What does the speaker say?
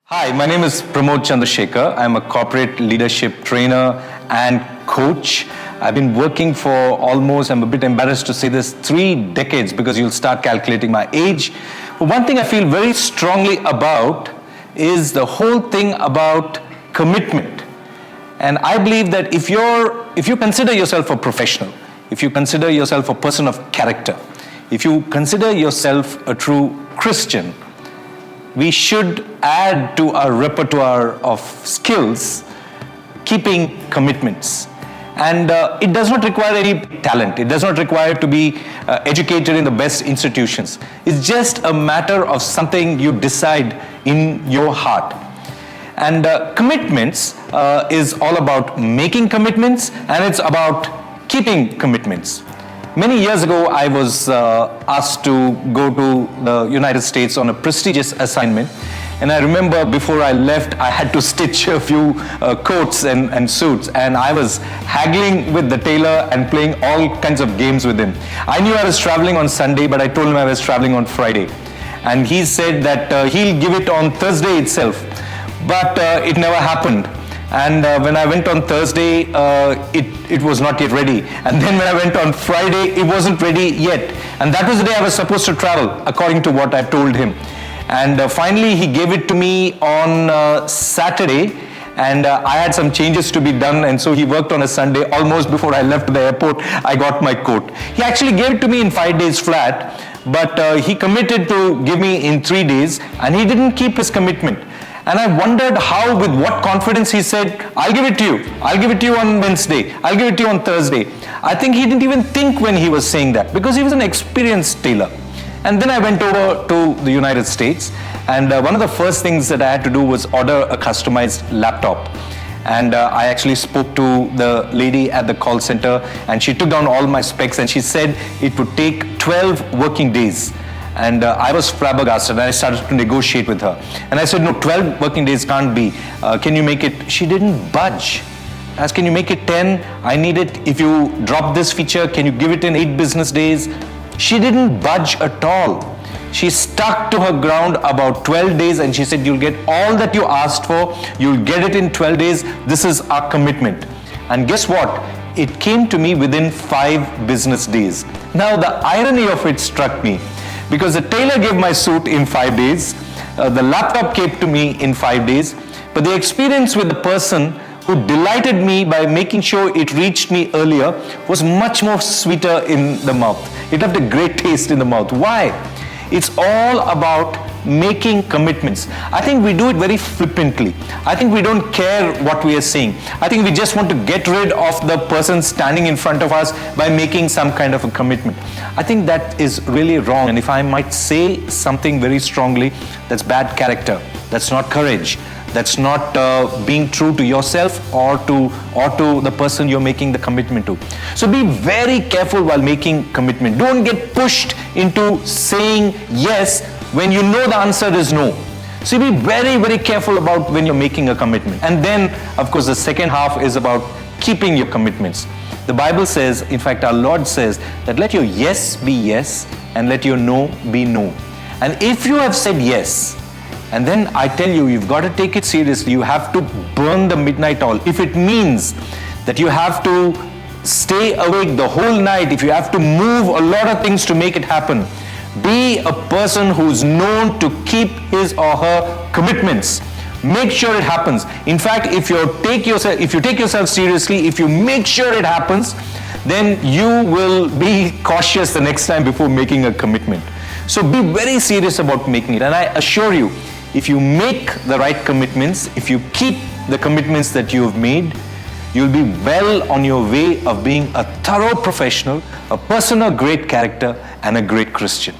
Hi, my name is Pramod Chandrasekhar. I'm a corporate leadership trainer and coach. I've been working for almost, I'm a bit embarrassed to say this, 3 decades because you'll start calculating my age. But one thing I feel very strongly about is the whole thing about commitment. And I believe that if you consider yourself a professional, if you consider yourself a person of character, if you consider yourself a true Christian, we should add to our repertoire of skills keeping commitments. And it does not require any talent. It does not require to be educated in the best institutions. It's just a matter of something you decide in your heart. And commitments is all about making commitments, and it's about keeping commitments. Many years ago, I was asked to go to the United States on a prestigious assignment. And I remember before I left, I had to stitch a few coats and suits. And I was haggling with the tailor and playing all kinds of games with him. I knew I was traveling on Sunday, but I told him I was traveling on Friday. And he said that he'll give it on Thursday itself. But it never happened. And when I went on Thursday, it was not yet ready. And then when I went on Friday, it wasn't ready yet. And that was the day I was supposed to travel, according to what I told him. And finally, he gave it to me on Saturday. And I had some changes to be done. And so he worked on a Sunday. Almost before I left the airport, I got my coat. He actually gave it to me in 5 days flat. But he committed to give me in 3 days. And he didn't keep his commitment. And I wondered how, with what confidence he said, I'll give it to you. I'll give it to you on Wednesday. I'll give it to you on Thursday. I think he didn't even think when he was saying that because he was an experienced tailor. And then I went over to the United States. And one of the first things that I had to do was order a customized laptop. And I actually spoke to the lady at the call center. And she took down all my specs. And she said it would take 12 working days. And I was flabbergasted, and I started to negotiate with her. And I said, no, 12 working days can't be. Can you make it? She didn't budge. I asked, can you make it 10? I need it. If you drop this feature, can you give it in 8 business days? She didn't budge at all. She stuck to her ground about 12 days, and she said, you'll get all that you asked for. You'll get it in 12 days. This is our commitment. And guess what? It came to me within 5 business days. Now, the irony of it struck me. Because the tailor gave my suit in 5 days, the laptop came to me in 5 days, but the experience with the person who delighted me by making sure it reached me earlier was much more sweeter in the mouth. It left a great taste in the mouth. Why? It's all about making commitments. I think we do it very flippantly. I think we don't care what we are saying. I think we just want to get rid of the person standing in front of us by making some kind of a commitment. I think that is really wrong. And if I might say something very strongly, that's bad character. That's not courage. That's not being true to yourself or to the person you're making the commitment to. So be very careful while making commitment. Don't get pushed into saying yes when you know the answer is no. So be very, very careful about when you're making a commitment. And then, of course, the second half is about keeping your commitments. The Bible says, in fact, our Lord says that let your yes be yes and let your no be no. And if you have said yes, and then I tell you, you've got to take it seriously. You have to burn the midnight oil. If it means that you have to stay awake the whole night, if you have to move a lot of things to make it happen, be a person who's known to keep his or her commitments. Make sure it happens. In fact, if you take yourself seriously, if you make sure it happens, then you will be cautious the next time before making a commitment. So be very serious about making it. And I assure you, if you make the right commitments, if you keep the commitments that you have made, you'll be well on your way of being a thorough professional, a person of great character, and a great Christian.